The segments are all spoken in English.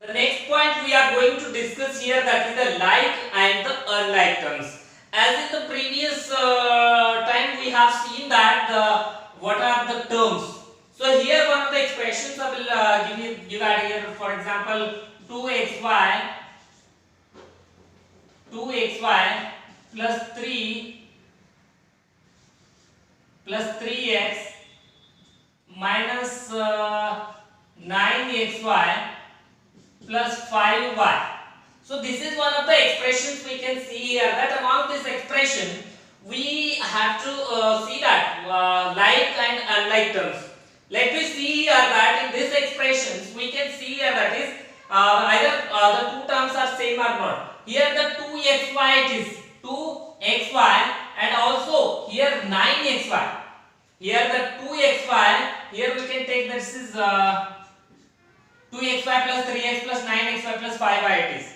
The next point we are going to discuss here, that is the like and the unlike terms. As in the previous time we have seen that what are the terms. So here one of the expressions I will give here. For example, 2xy plus 3x minus 9xy plus 5y. So this is one of the expressions we can see here, that among this expression we have to see that like and unlike terms. Let me see here that in these expressions we can see here that is either the two terms are same or not. Here the 2xy, it is 2xy, and also here 9xy. Here the 2xy, here we can take this is 2xy plus 3x plus 9xy plus 5y it is.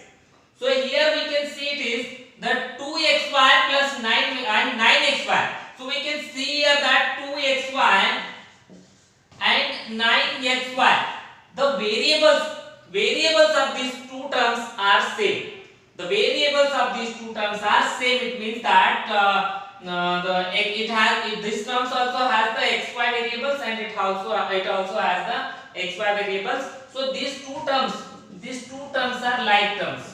So here we can see it is the 2xy plus 9 and 9xy. So we can see here that 2xy and 9xy, the variables of these two terms are same. The variables of these two terms are same. It means that this terms also has the xy variables, and it also has the xy variables. So these two terms are like terms.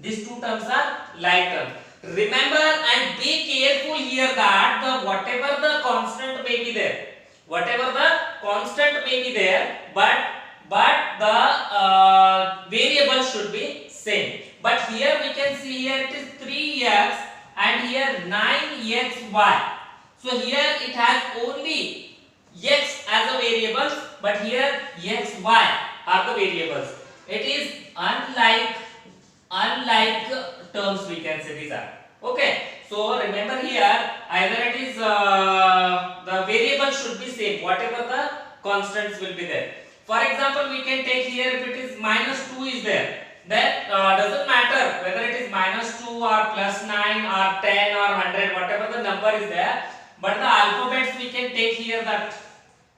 These two terms are like terms. Remember and be careful here that whatever the constant may be there, but the variable should be same. But here we can see here it is 3x and here 9xy. So here it has only x as a variable, but here xy are the variables. It is unlike terms, we can say these are. Okay, so remember here either it is the variable should be same, whatever the constants will be there. For example, we can take here if it is minus 2 is there, then doesn't matter whether it is minus 2 or plus 9 or 10 or 100, whatever the number is there, but the alphabets we can take here that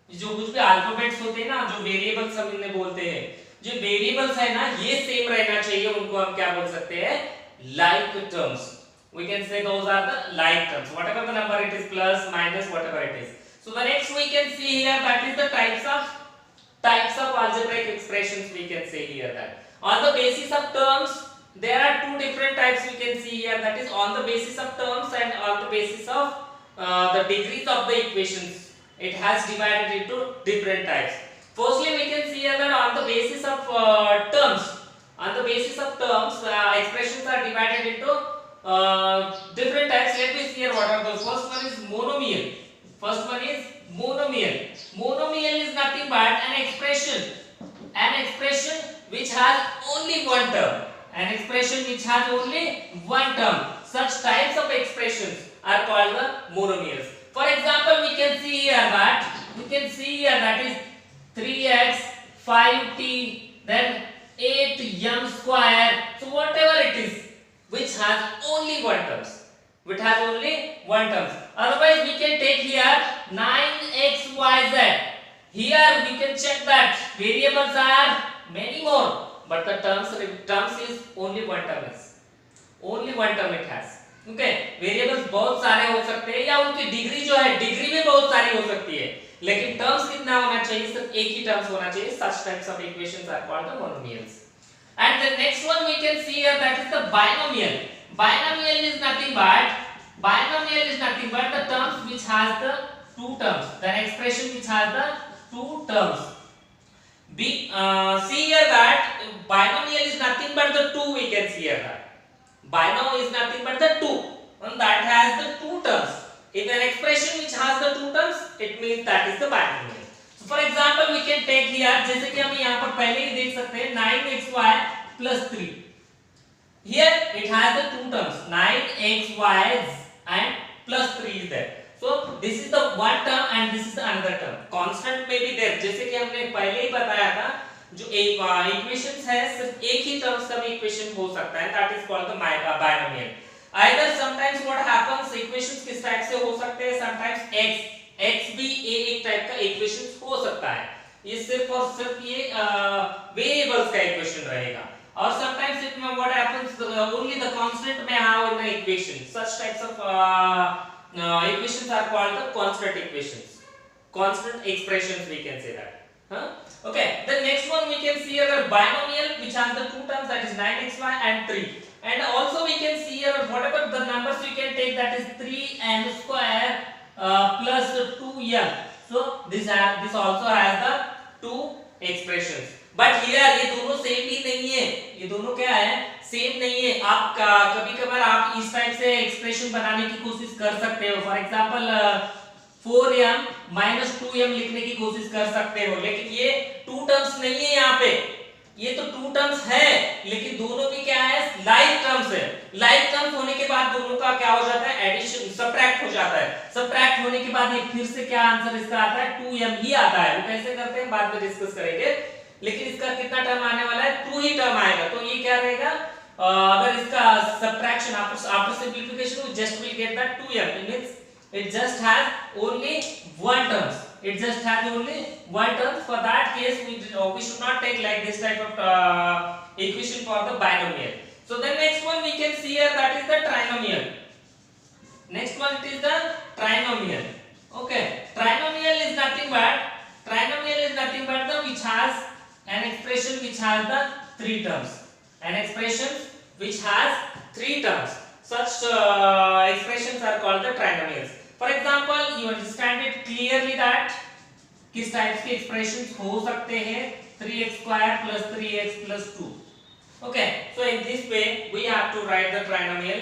जो कुछ भी alphabets होते हैं ना, जो variables हम इन्हें बोलते हैं, जो वेरिएबल्स है ना, ये सेम रहना चाहिए, उनको हम क्या बोल सकते हैं, like terms. We can say those are the like terms, whatever the number it is, plus minus whatever it is. So the next we can see here, that is the types of algebraic expressions. We can say here that on the basis of terms there are two different types we can see here, that is on the basis of terms and on the basis of the degrees of the equations. It has divided into different types. Firstly, we can see here that on the basis of terms, expressions are divided into different types. Let me see here what are those. First one is monomial. Monomial is nothing but an expression which has only one term. Such types of expressions are called the monomials. For example, we can see here that is 3x 5t then 8m square. So whatever it is which has only one terms. Otherwise we can take here 9xyz. Here we can check that variables are many more, but the terms is only one term it has. Okay, variables बहुत सारे हो सकते हैं, या उनकी degree जो है degree भी बहुत सारी हो सकती है, लेकिन टर्म्स कितना होना चाहिए, सिर्फ एक ही टर्म्स होना चाहिए. Such types of equations are called the monomials. And the next one we can see here, that is the binomial. Binomial is nothing but the terms which has the two terms, the expression which has the two terms. See here that binomial is nothing but the two. We can see here that binom is nothing but the two, and that has the two terms. If an expression which has the two terms, it means that is the binomial. So for example, we can take here, जैसे कि हम यहाँ पर पहले ही देख सकते हैं 9xy plus 3. Here it has the two terms 9xy and plus 3 is there. So this is the one term and this is the another term. Constant may be there, जैसे कि हमने पहले ही बताया था, जो इक्वेशंस है सिर्फ एक ही टर्म्स का भी इक्वेशन हो सकता है, that is called the binomial. Either sometimes what happens, equations किस टाइप से हो सकते हैं, समटाइम्स x भी एक टाइप का इक्वेशंस हो सकता है, ये सिर्फ और सिर्फ ये वेरिएबल्स का इक्वेशन रहेगा. Or sometimes it may what happens only the constant may have in the equation. Such types of equations are called the constant equations. Constant expressions we can say that. Huh? Okay. The next one we can see here a binomial which has the two terms, that is 9xy and 3. And also we can see here whatever the numbers we can take, that is 3n square plus 2m. So this also has the two expressions. But here ये दोनों same ही नहीं है. ये दोनों क्या है, same नहीं है. आप कभी कभार आप इस टाइप से एक्सप्रेशन बनाने की कोशिश कर सकते हो. For example 4m minus 2m लिखने की कोशिश कर सकते हो, लेकिन ये टू टर्म्स नहीं है यहाँ पे. ये तो टू टर्म्स है, लेकिन दोनों भी क्या है, लाइक टर्म्स है. लाइक टर्म्स होने के बाद दोनों का क्या हो जाता है, एडिशन, सबट्रैक्ट हो जाता है. सबट्रैक्ट होने के बाद ये फिर से क्या आंसर इसका आता है, 2m ही आता है. वो कैसे करते हैं बाद में डिस्कस करेंगे. लेकिन इसका कितना टर्म आने वाला है, 2 ही टर्म आएगा. तो ये क्या रहेगा, अगर इसका subtraction after simplification we just will get that 2m. It means it just has only one terms. It just has only one term. For that case we should not take like this type of equation for the binomial. So the next one we can see here, that is the trinomial. Next one, it is the trinomial. Okay, trinomial is nothing but the which has an expression which has the three terms. An expression which has three terms. Such expressions are called the trinomials. For example, you understand it clearly that किस type के expressions हो सकते हैं, 3x square plus 3x plus 2. Okay, so in this way we have to write the trinomial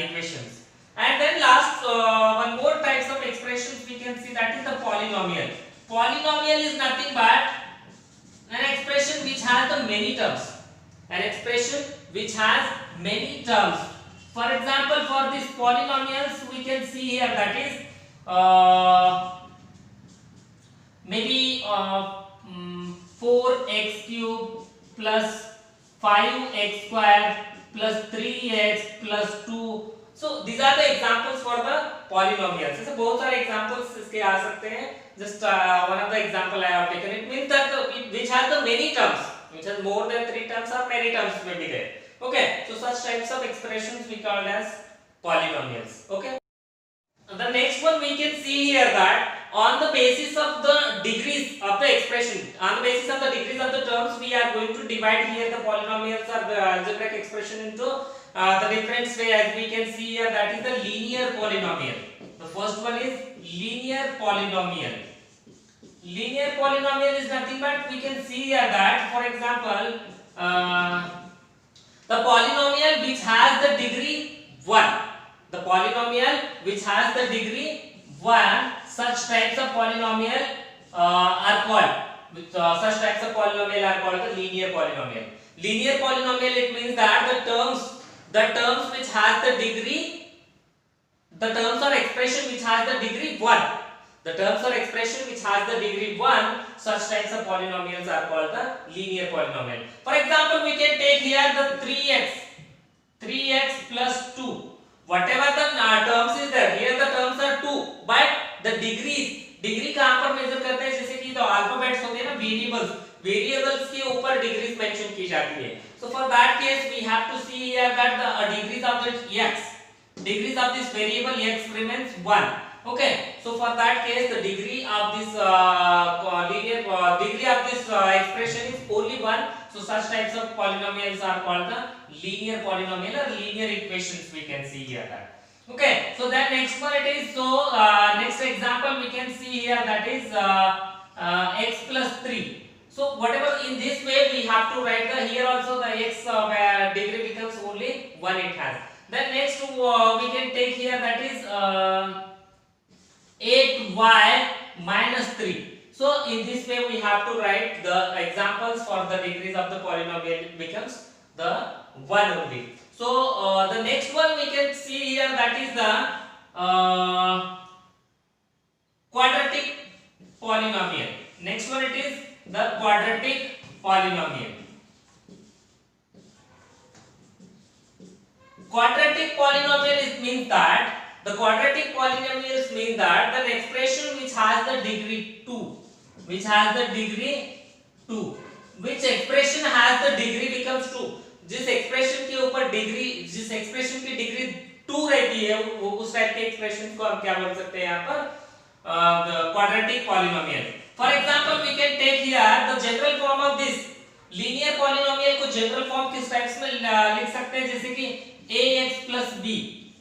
equations. And then last one more types of expressions we can see, that is the polynomial. Polynomial is nothing but an expression which has the many terms. An expression which has many terms. For example, for these polynomials we can see here, that is maybe 4x cube plus 5x square plus 3x plus 2. So these are the examples for the polynomials. ऐसे बहुत सारे examples इसके आ सकते हैं. Just one of the example I have taken. It means that which has the many terms, which has more than 3 terms or many terms may be there. Okay, so such types of expressions we call as polynomials. Okay. The next one we can see here, that on the basis of the degrees of the expression, on the basis of the degrees of the terms, we are going to divide here the polynomials or the algebraic expression into the different way, as we can see here, that is the linear polynomial. The first one is linear polynomial. Linear polynomial is nothing but we can see here that, for example, the polynomial which has the degree 1. The polynomial which has the degree 1, such types of polynomial are called. Such types of polynomial are called the linear polynomial. Linear polynomial, it means that the terms which has the degree, the terms or expression which has the degree 1. The terms or expression which has the degree 1, such types of polynomials are called the linear polynomial. For example, we can take here the 3x plus 2. Whatever the terms is there, here the terms are 2, but the degree कहाँ पर major करते हैं, जैसे कि तो alphabets होते हैं ना, वेरिएबल्स के ऊपर डिग्रीज मेंशन की जाती है. So for that case we have to see here that the degrees of this variable x remains 1. Okay, so for that case the degree of this expression is only 1. So such types of polynomials are called the linear polynomial or linear equations, we can see here that. Okay, so then next one it is, so next example we can see here, that is x plus 3. So whatever in this way we have to write the, here also the x degree becomes only 1 it has. Then next we can take here, that is 8y minus 3. So in this way we have to write the examples for the degrees of the polynomial, becomes the 1 only. So the next one we can see here, that is the quadratic polynomial. Next one it is the quadratic polynomial. Quadratic polynomial means that the quadratic polynomials mean that the expression which has the degree 2, which has the degree 2. Which expression has the degree becomes 2? जिस expression के ऊपर degree, जिस expression की degree 2 रहती है, वो उस type के एक्सप्रेशन को हम क्या बोल सकते हैं यहाँ पर? Quadratic polynomial. For example we can take here the general form of this linear polynomial को जनरल फॉर्म किस टाइप्स में लिख सकते हैं? जैसे कि ax plus b.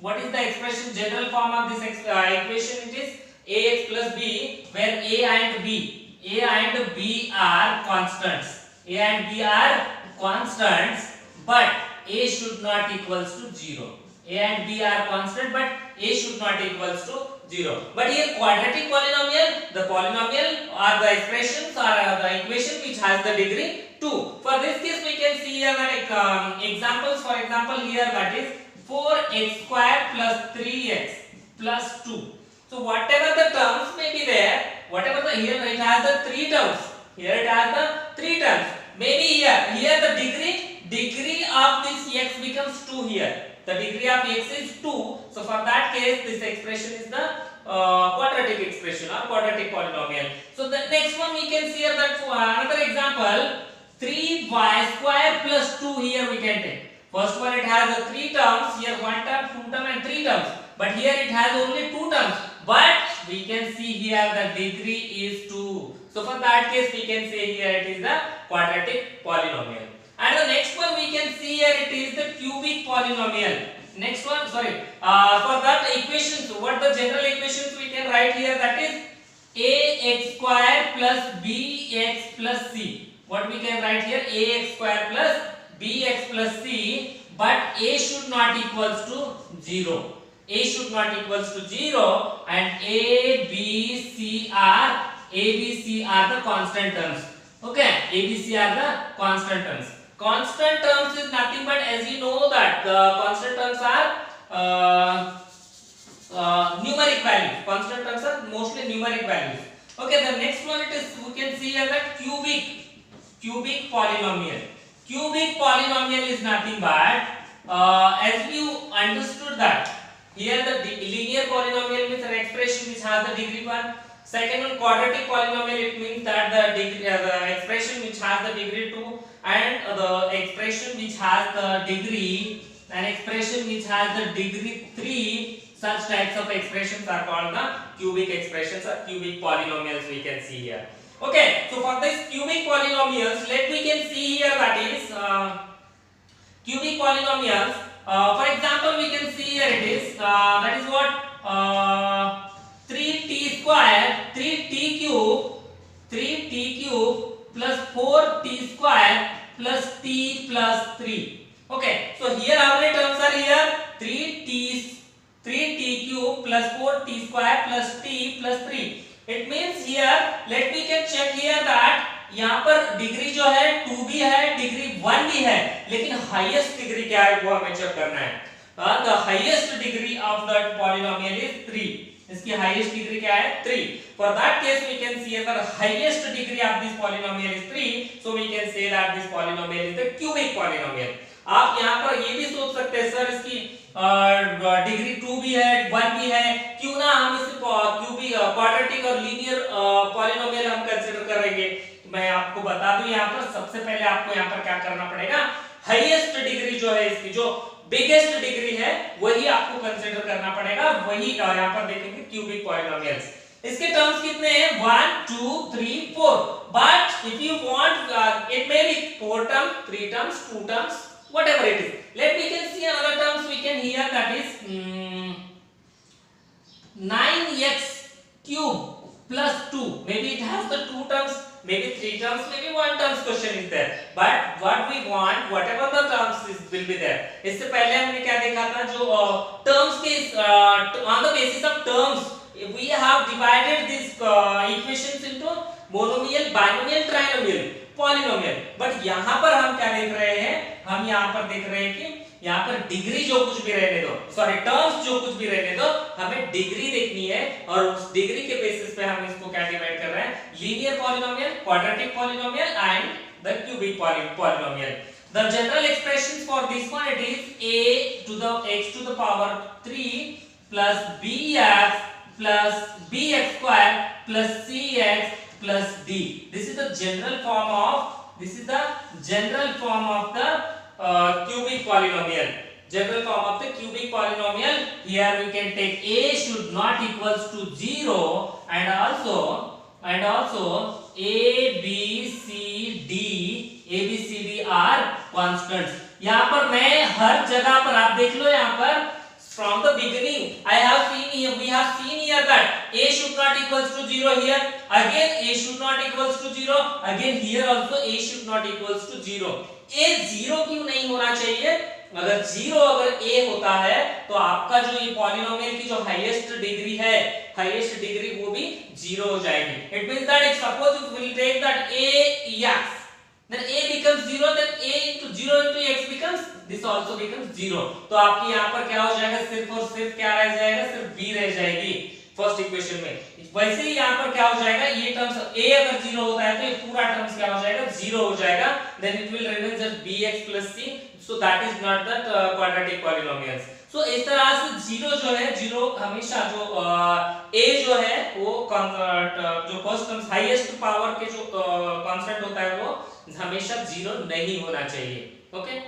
What is the expression general form of this equation? It is ax plus b, where a and b are constants. A and b are constants, but a should not equals to 0. A and b are constant, but a should not equals to 0. But here quadratic polynomial, the polynomial or the expressions or the equation which has the degree 2. For this case we can see here that examples. For example here, that is 4x square plus 3x plus 2. So whatever the terms may be there, whatever the, here it has the 3 terms. Here it has the 3 terms. Maybe here the degree of this x becomes 2 here. The degree of x is 2. So for that case this expression is the quadratic expression or quadratic polynomial. So the next one we can see here that another example, 3y square plus 2 here we can take. First one it has 3 terms, here 1 term, 2 term and 3 terms. But here it has only 2 terms. But we can see here the degree is 2. So for that case we can say here it is the quadratic polynomial. And the next one we can see here it is the cubic polynomial. Next one, sorry, for that equations, what the general equations we can write here, that is ax square plus bx plus c. What we can write here, ax square plus bx plus c, but a should not equals to 0. A should not equals to 0, and a, b, c are the constant terms. Okay, a, b, c are the constant terms. Constant terms is nothing but, as you know that the constant terms are numeric values. Constant terms are mostly numeric values. Okay, the next one it is, we can see here that cubic polynomial. Cubic polynomial is nothing but, as you understood that here the linear polynomial means an expression which has the degree 1. Second one, quadratic polynomial, it means that the degree, the expression which has the degree 2, and the expression which has the degree, an expression which has the degree 3. Such types of expressions are called the cubic expressions or cubic polynomials we can see here. Okay, so for this cubic polynomials, we can see here that is cubic polynomials. For example, we can see here it is that is what 3t square, 3t cube plus 4t square plus t plus 3. Okay, so here how many terms are here? 3t cube plus 4t square plus t plus 3. It means here, we can check here that यहाँ पर degree जो है 2 भी है, degree 1 भी है, लेकिन highest degree क्या है वो हमें चेक करना है. The highest degree of that polynomial is 3. इसकी हाईएस्ट डिग्री क्या है? 3. For that case we can see that the highest degree of this polynomial is 3. So we can say that this polynomial is the cubic polynomial. आप यहाँ पर ये भी सोच सकते हैं सर इसकी डिग्री 2 भी है, 1 भी है, क्यों ना हम इसे क्यूबिक, क्वाड्रेटिक और लीनियर पॉलिनोमियल हम कंसीडर करेंगे. मैं आपको बता दूं यहाँ पर सबसे पहले आपको यहाँ पर क्या करना पड़ेगा, हाईएस्ट डिग्री जो है इसकी, जो बिगेस्ट डिग्री है वही आपको कंसीडर करना पड़ेगा. वही यहाँ पर देखेंगे क्यूबिक पॉलिनोमियल्स. इसके टर्म्स कितने हैं? 1 2 3 4. But if you want it may be 4 terms, 3 terms, 2 terms, whatever it is. We can see another terms we can hear, that is 9x cube plus 2. Maybe it has the 2 terms, maybe 3 terms, maybe 1 terms question is there. But what we want, whatever the terms is will be there. इससे पहले हमने क्या देखा था, जो terms के on the basis of terms we have divided these equations into monomial, binomial, trinomial, polynomial. But यहाँ पर हम क्या देख रहे हैं, हम यहाँ पर देख रहे हैं कि यहाँ पर डिग्री जो कुछ भी रहने दो, सॉरी टर्म्स जो कुछ भी रहने दो, हमें डिग्री देखनी है और उस डिग्री के बेसिस पे हम इसको क्या डिवाइड कर रहे हैं, linear polynomial, quadratic polynomial and the cubic polynomial. The general expressions for this one, it is a to the x to the power 3 plus bx plus bx square plus cx plus d. This is the general form of the cubic polynomial. General form of the cubic polynomial. Here we can take a should not equals to 0 and also a b c d are constants. यहाँ पर मैं हर जगह पर आप देख लो, यहाँ पर from the beginning we have seen here that a should not equals to 0, here again a should not equals to 0, again here also a should not equals to 0. a 0 क्यों नहीं होना चाहिए? अगर 0 अगर a होता है तो आपका जो ये पॉलिनोमियल की जो हाईएस्ट डिग्री वो भी 0 हो जाएगी. It means that if suppose if we will take that a x, then a becomes 0, then a into 0 into x becomes, this also becomes 0. तो आपकी यहाँ पर क्या हो जाएगा? सिर्फ और सिर्फ क्या रह जाएगा? सिर्फ b रह जाएगी फर्स्ट इक्वेशन में. वैसे ही यहाँ पर क्या हो जाएगा? ये टर्म्स a अगर 0 होता है तो ये पूरा टर्म्स क्या हो जाएगा? 0 हो जाएगा. Then it will remain just bx plus c. So that is not the quadratic polynomials. So इस तरह से 0 जो है, 0 हमेशा जो a जो है वो जो फर्स्ट टर्म्स हाईएस्ट पावर के जो कांस्टेंट होता है वो हमेशा 0 नहीं होना चाहिए. ओके